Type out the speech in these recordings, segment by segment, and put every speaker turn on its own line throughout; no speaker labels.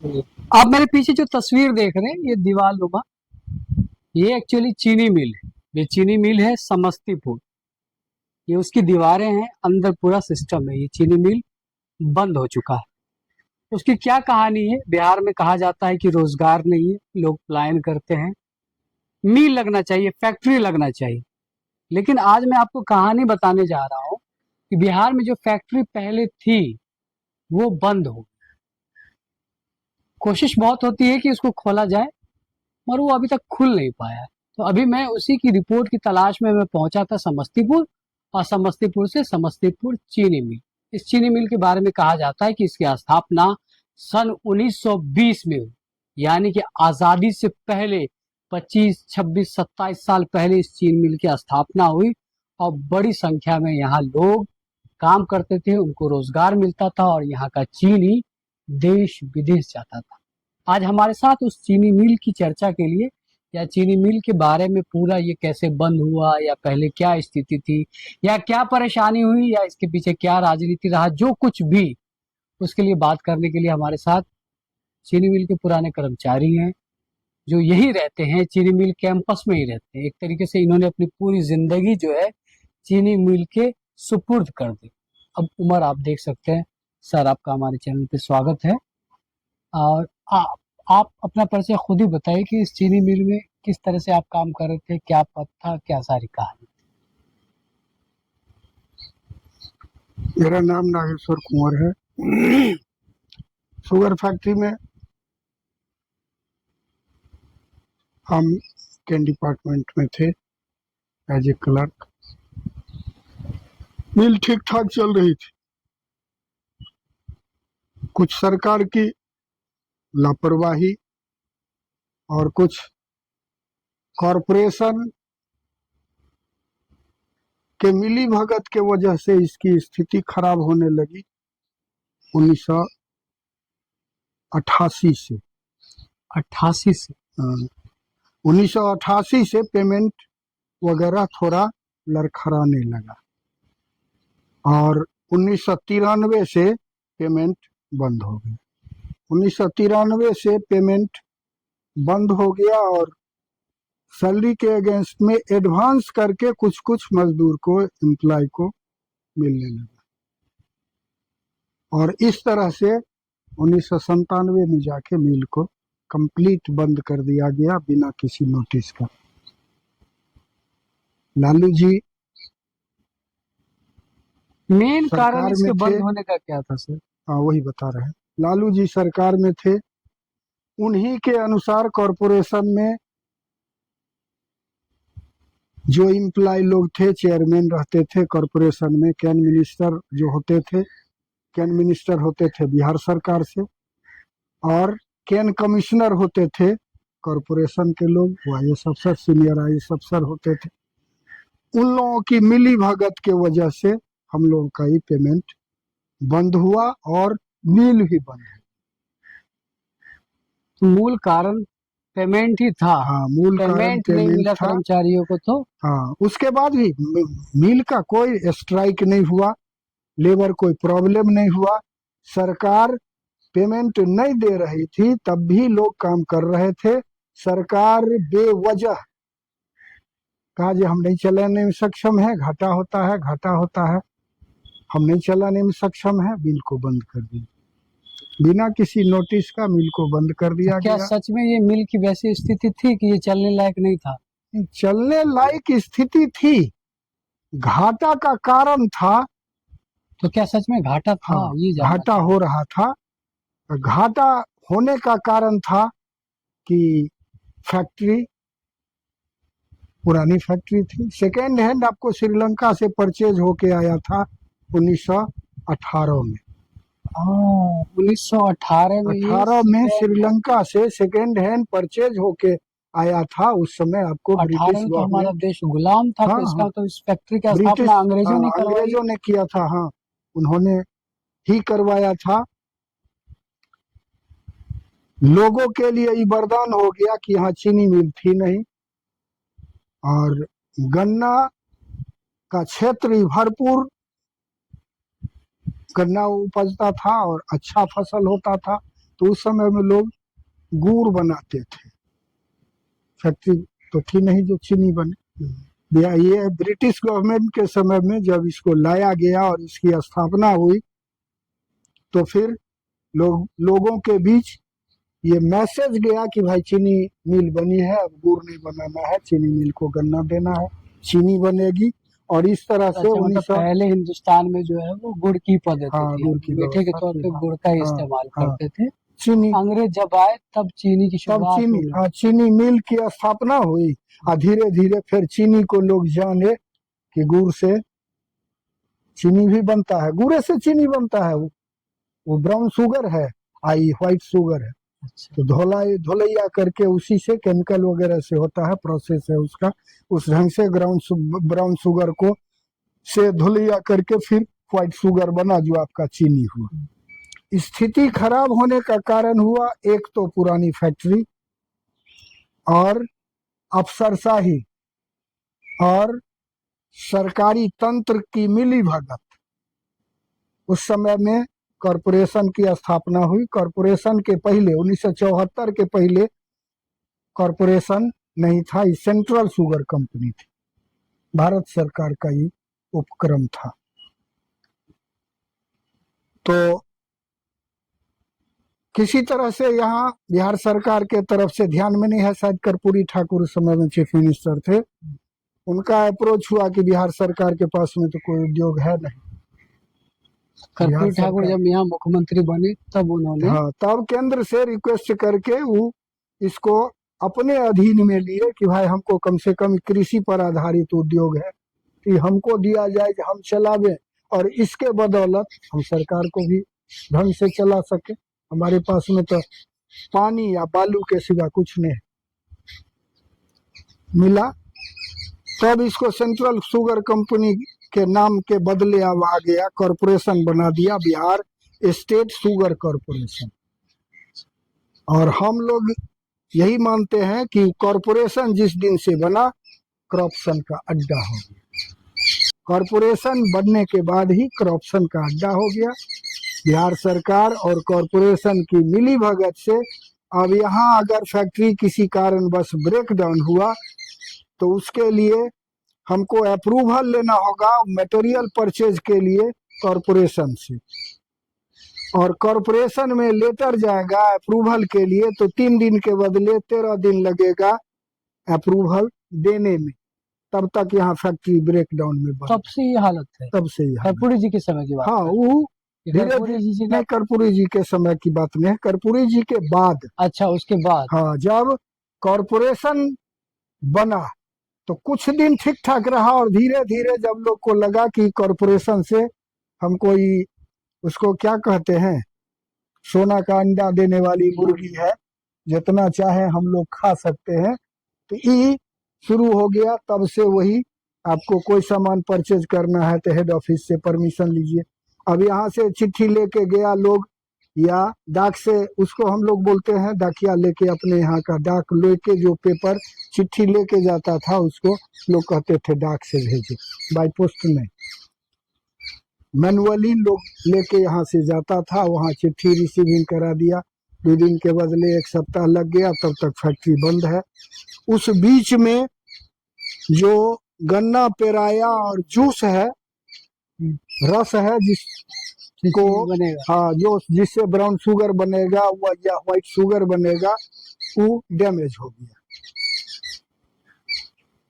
आप मेरे पीछे जो तस्वीर देख रहे हैं ये दीवार नुमा, ये एक्चुअली चीनी मिल है। ये चीनी मिल है समस्तीपुर। ये उसकी दीवारें हैं, अंदर पूरा सिस्टम है। ये चीनी मिल बंद हो चुका है। उसकी क्या कहानी है? बिहार में कहा जाता है कि रोजगार नहीं है, लोग पलायन करते हैं। मिल लगना चाहिए, फैक्ट्री लगना चाहिए। लेकिन आज मैं आपको कहानी बताने जा रहा हूँ कि बिहार में जो फैक्ट्री पहले थी वो बंद हो। कोशिश बहुत होती है कि उसको खोला जाए, मगर वो अभी तक खुल नहीं पाया है। तो अभी मैं उसी की रिपोर्ट की तलाश में मैं पहुंचा था समस्तीपुर, और समस्तीपुर से समस्तीपुर चीनी मिल। इस चीनी मिल के बारे में कहा जाता है कि इसकी स्थापना सन 1920 में हुई, यानी कि आजादी से पहले 25, 26, 27 साल पहले इस चीनी मिल की स्थापना हुई। और बड़ी संख्या में यहाँ लोग काम करते थे, उनको रोजगार मिलता था और यहाँ का चीनी देश विदेश जाता था। आज हमारे साथ उस चीनी मिल की चर्चा के लिए, या चीनी मिल के बारे में पूरा ये कैसे बंद हुआ, या पहले क्या स्थिति थी, या क्या परेशानी हुई, या इसके पीछे क्या राजनीति रहा, जो कुछ भी, उसके लिए बात करने के लिए हमारे साथ चीनी मिल के पुराने कर्मचारी हैं, जो यही रहते हैं, चीनी मिल कैंपस में ही रहते हैं। एक तरीके से इन्होंने अपनी पूरी जिंदगी जो है चीनी मिल के सुपुर्द कर दी। अब उमर आप देख सकते हैं। सर, आपका हमारे चैनल पे स्वागत है। और आप अपना परिचय खुद ही बताइए कि इस चीनी मिल में किस तरह से आप काम कर रहे थे, क्या पद था, क्या सारी कहानी।
मेरा नाम नागेश्वर कुंवर है। शुगर फैक्ट्री में हम कैन डिपार्टमेंट में थे एज ए क्लर्क। मिल ठीक ठाक चल रही थी। कुछ सरकार की लापरवाही और कुछ कॉरपोरेशन के मिली भगत के वजह से इसकी स्थिति खराब होने लगी। 1988 से
88 से
1988 से पेमेंट वगैरह थोड़ा लड़खड़ाने लगा, और 1993 से पेमेंट बंद हो गया। 1993 से पेमेंट बंद हो गया और सैलरी के अगेंस्ट में एडवांस करके कुछ कुछ मजदूर को, एम्प्लॉय को मिलने लगा। और इस तरह से 1997 में जाके मिल को कंप्लीट बंद कर दिया गया बिना किसी नोटिस का। लालू जी
मेन कारण
सरकार
इसके
में थे।
बंद होने का क्या था सर?
हाँ, वही बता रहे हैं। लालू जी सरकार में थे, उन्हीं के अनुसार कॉरपोरेशन में जो एम्प्लॉय लोग थे, चेयरमैन रहते थे कॉरपोरेशन में, कैन मिनिस्टर जो होते थे, कैन मिनिस्टर होते थे बिहार सरकार से, और कैन कमिश्नर होते थे कॉरपोरेशन के लोग, वो आईएएस अफसर, सीनियर आईएएस अफसर होते थे। उन लोगों की मिली भगत के वजह से हम लोगों का ये पेमेंट बंद हुआ और मिल भी बंद हुआ।
मूल कारण पेमेंट ही था।
हाँ, मूल कारण
पेमेंट नहीं
पेमेंट
मिला
था।
कर्मचारियों को तो
हाँ, उसके बाद भी मिल का कोई स्ट्राइक नहीं हुआ, लेबर कोई प्रॉब्लम नहीं हुआ। सरकार पेमेंट नहीं दे रही थी तब भी लोग काम कर रहे थे। सरकार बेवजह कहा जी हम नहीं चलाने में सक्षम है, घाटा होता है, घाटा होता है, हम नहीं चलाने में सक्षम है, मिल को बंद कर दिया। बिना किसी नोटिस का मिल को बंद कर दिया
क्या
गया।
सच में ये मिल की वैसी स्थिति थी कि ये चलने लायक नहीं था?
चलने लायक स्थिति थी, घाटा का कारण था।
तो क्या सच में घाटा था?
हाँ,
ये जानना
घाटा
चाहूँ।
हो रहा था। घाटा होने का कारण था कि फैक्ट्री पुरानी फैक्ट्री थी, सेकेंड हैंड आपको श्रीलंका से परचेज होके आया था 1918 में।
1918 में ये
18 में श्रीलंका से सेकेंड हैंड परचेज होके आया था। उस समय आपको
18
ब्रिटिश
में तो हमारा
गवर्नमेंट,
देश गुलाम था।
हाँ
तो इसका
हाँ,
मतलब इस फैक्ट्री की
ब्रिटिश,
स्थापना अंग्रेजों ने करवाई।
अंग्रेजों ने किया था। हाँ, उन्होंने ही करवाया था। लोगों के लिए ये वरदान हो गया कि यहाँ चीनी मिल थी नहीं, और गन्ना का क्षेत्र भरपूर गन्ना उपजता था और अच्छा फसल होता था। तो उस समय में लोग गुड़ बनाते थे। फैक्ट्री तो थी नहीं जो चीनी बने। ये ब्रिटिश गवर्नमेंट के समय में जब इसको लाया गया और इसकी स्थापना हुई तो फिर लोगों के बीच ये मैसेज गया कि भाई चीनी मिल बनी है, अब गुड़ नहीं बनाना है, चीनी मिल को गन्ना देना है, चीनी बनेगी। और इस तरह से
अच्छा, मतलब पहले हिंदुस्तान में जो है वो गुड़ की पद्धति
हाँ,
थी,
गुड़ की
मीठे के
व्यवस्था
तौर
थी।
पे गुड़ का ही
हाँ,
इस्तेमाल
हाँ,
करते थे।
चीनी
अंग्रेज जब आए तब चीनी की
तब
शुरुआत
चीनी
हुई।
हाँ, चीनी मिल की स्थापना हुई और धीरे धीरे फिर चीनी को लोग जाने कि गुड़ से चीनी भी बनता है, गुड़ से चीनी बनता है। वो ब्राउन शुगर है, आई व्हाइट शुगर है।
अच्छा,
तो धोलैया करके उसी से केमिकल वगैरह से होता है, प्रोसेस है उसका। उस ढंग से ब्राउन शुगर को से धोलैया करके फिर व्हाइट शुगर बना जो आपका चीनी हुआ। स्थिति खराब होने का कारण हुआ एक तो पुरानी फैक्ट्री और अफसरशाही और सरकारी तंत्र की मिलीभगत। उस समय में कॉरपोरेशन की स्थापना हुई। कॉरपोरेशन के पहले 1974 के पहले कॉरपोरेशन नहीं था, ये सेंट्रल शुगर कंपनी थी, भारत सरकार का ये उपक्रम था। तो किसी तरह से यहाँ बिहार सरकार के तरफ से ध्यान में नहीं है, शायद कर्पूरी ठाकुर उस समय में चीफ मिनिस्टर थे, उनका अप्रोच हुआ कि बिहार सरकार के पास में तो कोई उद्योग है नहीं।
कर्पूरी ठाकुर जब यहाँ मुख्यमंत्री बने तब उन्होंने
हाँ, तब केंद्र से रिक्वेस्ट करके वो इसको अपने अधीन में लिए कि भाई हमको कम से कम कृषि पर आधारित उद्योग है कि हमको दिया जाए कि हम चलावे और इसके बदौलत हम सरकार को भी ढंग से चला सके। हमारे पास में तो पानी या बालू के सिवा कुछ नहीं मिला। तब इसको सेंट्रल शुगर कंपनी के नाम के बदले अब आ गया, कॉरपोरेशन बना दिया, बिहार स्टेट शुगर कॉरपोरेशन। और हम लोग यही मानते हैं कि कॉरपोरेशन जिस दिन से बना करप्शन का अड्डा हो गया। कॉरपोरेशन बनने के बाद ही करप्शन का अड्डा हो गया। बिहार सरकार और कॉरपोरेशन की मिलीभगत से अब यहाँ अगर फैक्ट्री किसी कारणवश ब्रेक डाउन हुआ तो उसके लिए हमको अप्रूवल लेना होगा मटेरियल परचेज के लिए कॉरपोरेशन से, और कॉरपोरेशन में लेटर जाएगा अप्रूवल के लिए तो 3 दिन के बदले 13 दिन लगेगा अप्रूवल देने में। तब तक यहाँ फैक्ट्री ब्रेक डाउन में
तब से ये हालत है,
तब से ही
कर्पूरी जी के समय की बात
हाँ,
है।
वो धीरे
कर्पूरी जी
धीरे नहीं, कर्पूरी जी के समय की बात नहीं है, कर्पूरी जी के बाद।
अच्छा, उसके बाद
हाँ, जब कॉरपोरेशन बना तो कुछ दिन ठीक ठाक रहा और धीरे धीरे जब लोग को लगा कि कॉरपोरेशन से हम कोई उसको क्या कहते हैं, सोना का अंडा देने वाली मुर्गी है, जितना चाहे हम लोग खा सकते हैं, तो ये शुरू हो गया। तब से वही आपको कोई सामान परचेज करना है तो हेड ऑफिस से परमिशन लीजिए। अब यहाँ से चिट्ठी लेके गया लोग या डाक से, उसको हम लोग बोलते हैं डाकिया, लेके अपने यहाँ का डाक लेके जो पेपर चिट्ठी लेके जाता था उसको लोग कहते थे डाक से भेजो, बाई पोस्ट नहीं, मैनुअली लोग लेके यहाँ से जाता था, वहाँ चिट्ठी रिसीविंग करा दिया, 2 दिन के बदले 1 सप्ताह लग गया, तब तक फैक्ट्री बंद है। उस बीच में जो गन्ना पेराया और जूस है, रस है जिसको
बनेगा,
हाँ, जो जिससे ब्राउन शुगर बनेगा या व्हाइट शुगर बनेगा, वो डैमेज हो गया,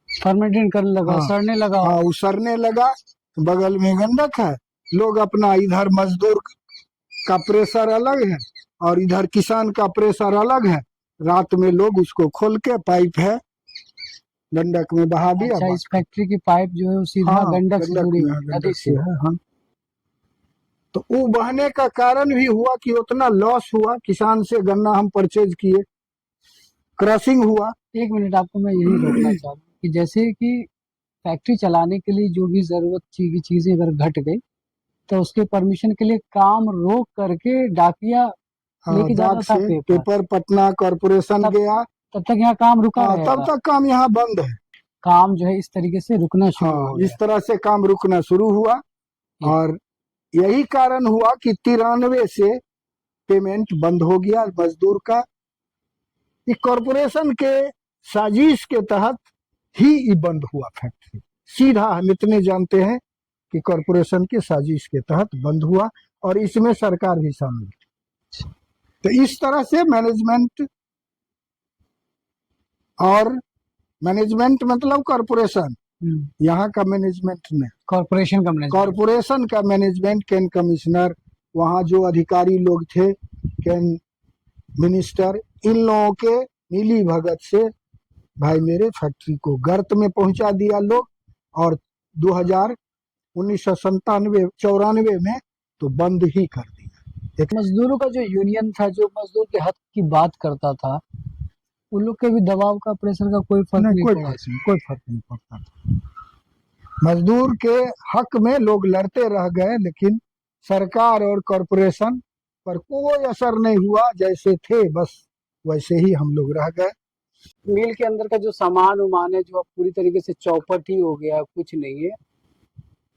फर्मेंटेशन करने लगा,
हाँ,
सड़ने लगा।
हाँ, उसरने लगा। बगल में गंडक है, लोग अपना इधर मजदूर का प्रेशर अलग है और इधर किसान का प्रेशर अलग है, रात में लोग उसको खोल के पाइप है गंडक में बहा दिया।
अच्छा, इस फैक्ट्री की पाइप जो है वो सीधा
हाँ,
गंडक से जुड़ी हुई है, नदी
गंडक
से
से है। हाँ, तो वो बहने का कारण भी हुआ कि उतना लॉस हुआ, किसान से गन्ना हम परचेज किए, क्रॉसिंग हुआ।
1 मिनट, आपको मैं यही रोकना चाहूँ कि जैसे कि फैक्ट्री चलाने के लिए जो भी जरूरत की चीजें अगर घट गई तो उसके परमिशन के लिए काम रोक करके डाकिया लेके जाता
डाक
था
से पेपर पटना कॉरपोरेशन गया,
तब तक यहाँ काम रुका
तब
रहेगा।
तक काम यहाँ बंद है।
काम जो है इस तरीके से रुकना शुरू हो
हाँ,
गया।
इस तरह से काम रुकना शुरू हुआ और यही कारण हुआ कि 93 से पेमेंट बंद हो गया मजदूर का। ये कॉरपोरेशन के साजिश के तहत ही ये बंद हुआ फैक्ट्री। सीधा हम इतने जानते हैं कि कॉरपोरेशन के साजिश के तहत बंद हुआ और इसमें सरकार भी शामिल थी। तो इस तरह से मैनेजमेंट और मैनेजमेंट मतलब कॉरपोरेशन, यहाँ का मैनेजमेंट नहीं,
कॉरपोरेशन का मैनेजमेंट,
कॉरपोरेशन का मैनेजमेंट, कैन कमिश्नर, वहाँ जो अधिकारी लोग थे, कैन मिनिस्टर, इन लोगों के मिली भगत से भाई मेरे फैक्ट्री को गर्त में पहुंचा दिया लोग। और 1997-94 में तो बंद ही कर दिया।
मजदूरों का जो यूनियन था, जो मजदूर के हक की बात करता था, उन लोग के भी दबाव का, प्रेशर का कोई फर्क नहीं पड़ा।
कोई फर्क नहीं पड़ता था। मजदूर के हक में लोग लड़ते रह गए, लेकिन सरकार और कॉरपोरेशन पर कोई असर नहीं हुआ। जैसे थे बस वैसे ही हम लोग रह गए।
मिल के अंदर का जो सामान उमान है, जो अब पूरी तरीके से चौपट ही हो गया, कुछ नहीं है।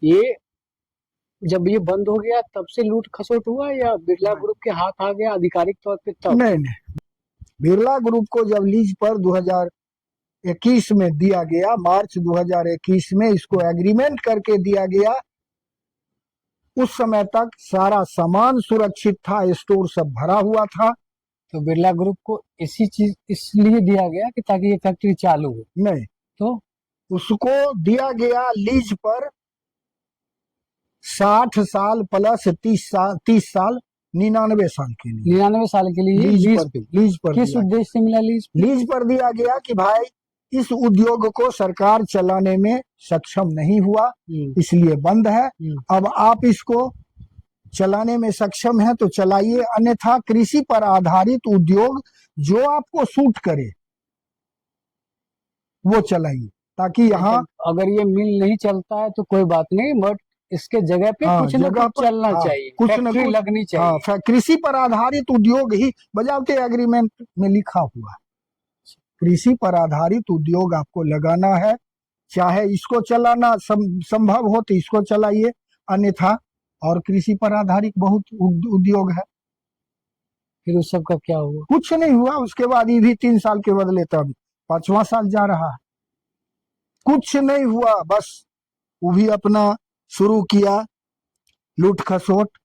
ये जब ये बंद हो गया तब से लूट खसोट हुआ, या बिरला ग्रुप के हाथ आ गया आधिकारिक तौर पे तब?
नहीं, बिरला ग्रुप को जब लीज पर 2021 में दिया गया, मार्च 2021 में इसको एग्रीमेंट करके दिया गया, उस समय तक सारा सामान सुरक्षित था, स्टोर सब भरा हुआ था।
तो बिरला ग्रुप को इसी चीज इसलिए दिया गया कि ताकि ये फैक्ट्री चालू हो?
नहीं,
तो
उसको दिया गया लीज पर 60 साल प्लस 30 साल 99 साल के लिए,
99 साल के लिए
लीज पर
किस उद्देश्य से मिला लीज?
लीज पर दिया गया कि भाई इस उद्योग को सरकार चलाने में सक्षम नहीं हुआ, इसलिए बंद है। अब आप इसको चलाने में सक्षम है तो चलाइए, अन्यथा कृषि पर आधारित उद्योग जो आपको सूट करे वो चलाइए, ताकि यहाँ
अगर ये मिल नहीं चलता है तो कोई बात नहीं, बट इसके जगह पे कुछ न कुछ चलना चाहिए,
कुछ न कुछ
लगनी चाहिए।
कृषि पर आधारित उद्योग ही बजावते एग्रीमेंट में लिखा हुआ है, कृषि पर आधारित उद्योग आपको लगाना है, चाहे इसको चलाना संभव हो तो इसको चलाइए, अन्यथा और कृषि पर आधारित बहुत उद्योग है।
फिर उस सब का क्या हुआ?
कुछ नहीं हुआ। उसके बाद ये भी 3 साल के बदले तब 5वां साल जा रहा है, कुछ नहीं हुआ। बस वो भी अपना शुरू किया लूट खसोट।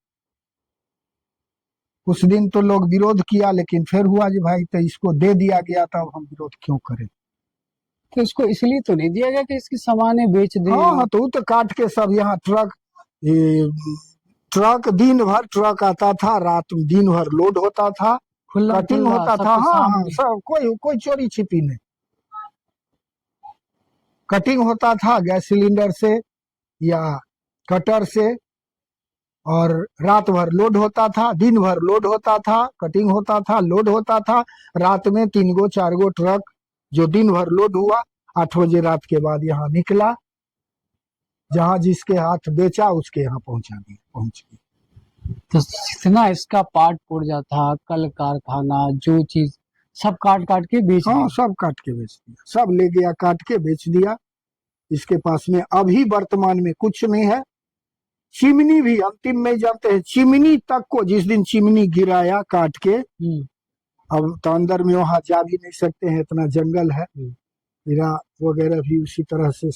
कुछ दिन तो लोग विरोध किया, लेकिन फिर हुआ जी भाई तो इसको दे दिया गया था, अब हम विरोध क्यों करें।
तो इसको इसलिए तो नहीं दिया गया कि इसकी सामानें बेच दें?
हाँ, तो काट के सब यहाँ ट्रक दिन भर ट्रक आता था, रात में दिन भर लोड होता था, कटिंग होता था। हाँ, सब कोई चोरी छिपी नहीं, कटिंग होता था गैस सिलेंडर से या कटर से, और रात भर लोड होता था, दिन भर लोड होता था, कटिंग होता था, लोड होता था। रात में 3 गो 4 गो ट्रक जो दिन भर लोड हुआ 8 बजे रात के बाद यहाँ निकला, जहाँ जिसके हाथ बेचा उसके यहाँ पहुंच गया।
तो जितना इसका पार्ट पुर्जा था, कल कारखाना, जो चीज सब काट के बेच दिया।
हाँ, सब काट के बेच दिया, सब ले गया, काट के बेच दिया। इसके पास में अभी वर्तमान में कुछ नहीं है। चिमनी भी अंतिम में जानते हैं, चिमनी तक को जिस दिन चिमनी गिराया काट के, अब तो अंदर में वहां जा भी नहीं सकते हैं, इतना जंगल है, हीरा वगैरह भी उसी तरह से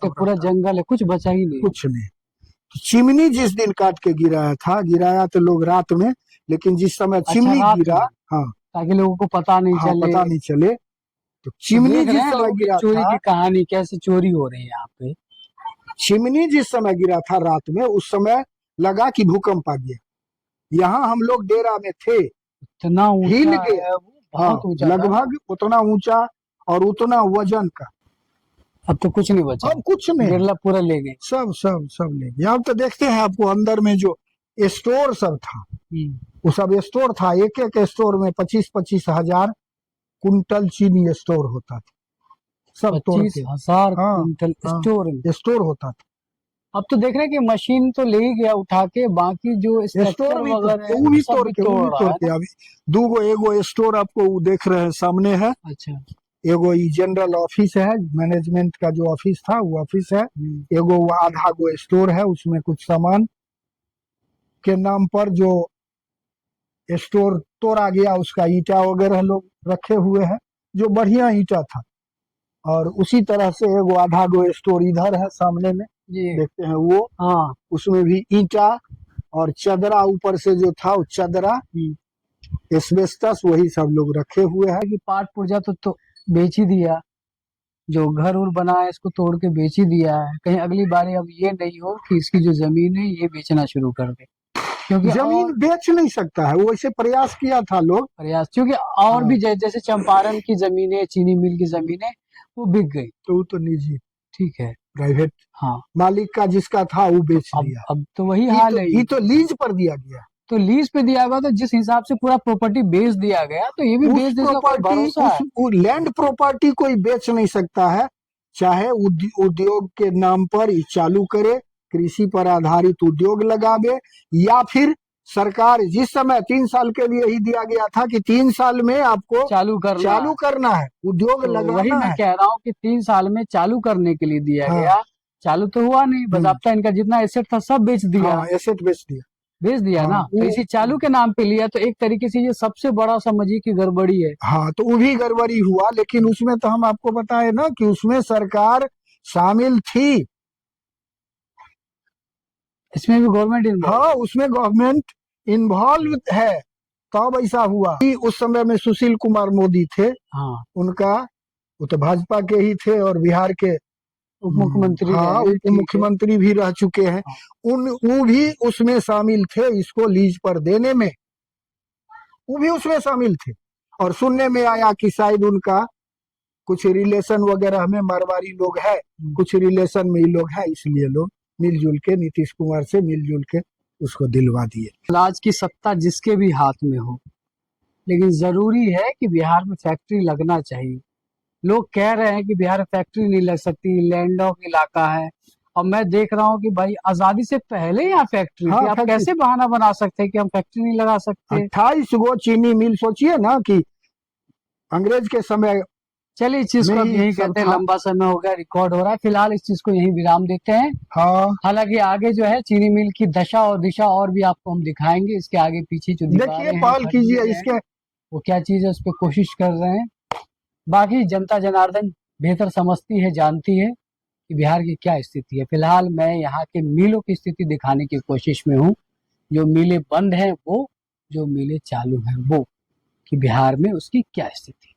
पूरा जंगल है, कुछ बचा ही नहीं,
कुछ नहीं। तो चिमनी जिस दिन काट के गिराया तो लोग रात में, लेकिन जिस समय चिमनी गिरा, हाँ,
ताकि लोगों को पता नहीं
चले, तो चिमनी जिस समय गिरा
चोरी की कहानी कैसे चोरी हो रही है यहाँ पे।
चिमनी जिस समय गिरा था रात में, उस समय लगा कि भूकंप आ गया। यहाँ हम लोग डेरा में थे,
इतना
हिल गया, हाँ, लगभग उतना ऊंचा और उतना वजन का।
अब तो कुछ नहीं बचा,
अब कुछ नहीं,
बिरला पूरा ले गए,
सब ले गए। अब तो देखते हैं आपको अंदर में जो स्टोर सब था, वो सब स्टोर था, एक स्टोर में 25-25 हजार कुंटल चीनी स्टोर होता था, सब
25,000 कुंटल
स्टोर होता था।
अब तो देख रहे हैं कि मशीन तो ले ही गया उठा के, बाकी जो
स्टोर भी तोड़ के अभी 2 एगो स्टोर आपको देख रहे हैं सामने है।
अच्छा,
एगो जनरल ऑफिस है, मैनेजमेंट का जो ऑफिस था वो ऑफिस है। एगो आधा गो स्टोर है, उसमें कुछ सामान के नाम पर जो स्टोर तोड़ा गया, उसका ईंटा वगैरह लोग रखे हुए हैं, जो बढ़िया ईंटा था। और उसी तरह से एगो आधा गो स्टोर इधर है सामने में,
जी
देखते हैं वो,
हाँ।
उसमें भी ईंटा और चदरा ऊपर से जो था वो चदरा, एस्बेस्टस, वही सब लोग रखे हुए हैं।
कि पाट पुर्जा तो बेच ही दिया, जो घर उर बना है इसको तोड़ के बेच ही दिया है। कहीं अगली बार अब ये नहीं हो कि इसकी जो जमीन है ये बेचना शुरू कर दे, क्योंकि
जमीन
और
बेच नहीं सकता है, वैसे प्रयास किया था लोग।
प्रयास, क्योंकि और
हाँ,
भी जैसे चंपारण की जमीनें, चीनी मिल की जमीनें वो बिक गई।
तो वो तो निजी
ठीक है।
प्राइवेट
हाँ,
मालिक का जिसका था वो
तो
बेच
अब
दिया।
अब तो वही
ये
हाल
तो
है।
ये तो लीज पर दिया गया।
तो लीज पे दिया गया, तो जिस हिसाब से पूरा प्रॉपर्टी बेच दिया गया तो ये भी
उस
बेच दे, इसका कोई
प्रॉपर्टी,
भरोसा है?
उस लैंड प्रॉपर्टी कोई बेच नहीं सकता है। चाहे उद्योग के नाम पर ये चालू करे, कृषि पर आधारित उद्योग लगावे, या फिर सरकार जिस समय 3 साल के लिए ही दिया गया था कि 3 साल में आपको
चालू
करना है, उद्योग
तो वही
लगाना
मैं
है।
कह रहा हूँ कि 3 साल में चालू करने के लिए दिया
हाँ,
गया, चालू तो हुआ नहीं, बाज़ाब्ता इनका जितना एसेट था सब बेच दिया।
हाँ, एसेट बेच दिया।
बेच दिया ना,
हाँ,
तो इसी चालू के नाम पे लिया, तो एक तरीके से ये सबसे बड़ा समझिए कि गड़बड़ी है।
हाँ, तो वो भी गड़बड़ी हुआ, लेकिन उसमें तो हम आपको बताए ना कि उसमें सरकार शामिल थी।
इसमें भी गवर्नमेंट इन्वॉल्व।
हाँ, उसमें गवर्नमेंट इन्वॉल्व है, तब ऐसा हुआ कि उस समय में सुशील कुमार मोदी थे,
हाँ,
उनका, वो तो भाजपा के ही थे और बिहार के
उप मुख्यमंत्री
हाँ,
रहे,
उप
ठीक है।
मुख्यमंत्री भी रह चुके हैं।
हाँ,
वो भी उसमें शामिल थे, इसको लीज पर देने में वो भी उसमें शामिल थे। और सुनने में आया कि शायद उनका कुछ रिलेशन वगैरह में मारवाड़ी लोग है, कुछ रिलेशन में ही लोग है, इसलिए लोग मिलजुल के नीतीश कुमार से मिलजुल के उसको दिलवा दिए।
आज की सत्ता जिसके भी हाथ में हो, लेकिन जरूरी है कि बिहार में फैक्ट्री लगना चाहिए। लोग कह रहे हैं कि बिहार में फैक्ट्री नहीं लग सकती, लैंड ऑफ इलाका है। और मैं देख रहा हूँ कि भाई आजादी से पहले यहाँ फैक्ट्री थी,
हाँ,
आप
फैक्ट्री
कैसे बहाना बना सकते हैं कि हम फैक्ट्री नहीं लगा सकते?
28 गो चीनी मिल, सोचिए ना कि अंग्रेज के समय
चलिए, इस चीज
में
को अब
ही
यही
सब
कहते हैं,
था।
लंबा समय हो गया, रिकॉर्ड हो रहा है, फिलहाल इस चीज को यही विराम देते हैं।
हाँ,
हालांकि आगे जो है चीनी मिल की दशा और दिशा और भी आपको हम दिखाएंगे, इसके आगे पीछे जो
देखिए,
दीवारें हैं,
पहल
घर
कीजिए
हैं,
इसके।
वो क्या चीज है उस पर कोशिश कर रहे हैं। बाकी जनता जनार्दन बेहतर समझती है, जानती है कि बिहार की क्या स्थिति है। फिलहाल मैं यहाँ के मिलों की स्थिति दिखाने की कोशिश में हूँ, जो मिलें बंद हैं वो, जो मिलें चालू हैं वो, कि बिहार में उसकी क्या स्थिति है।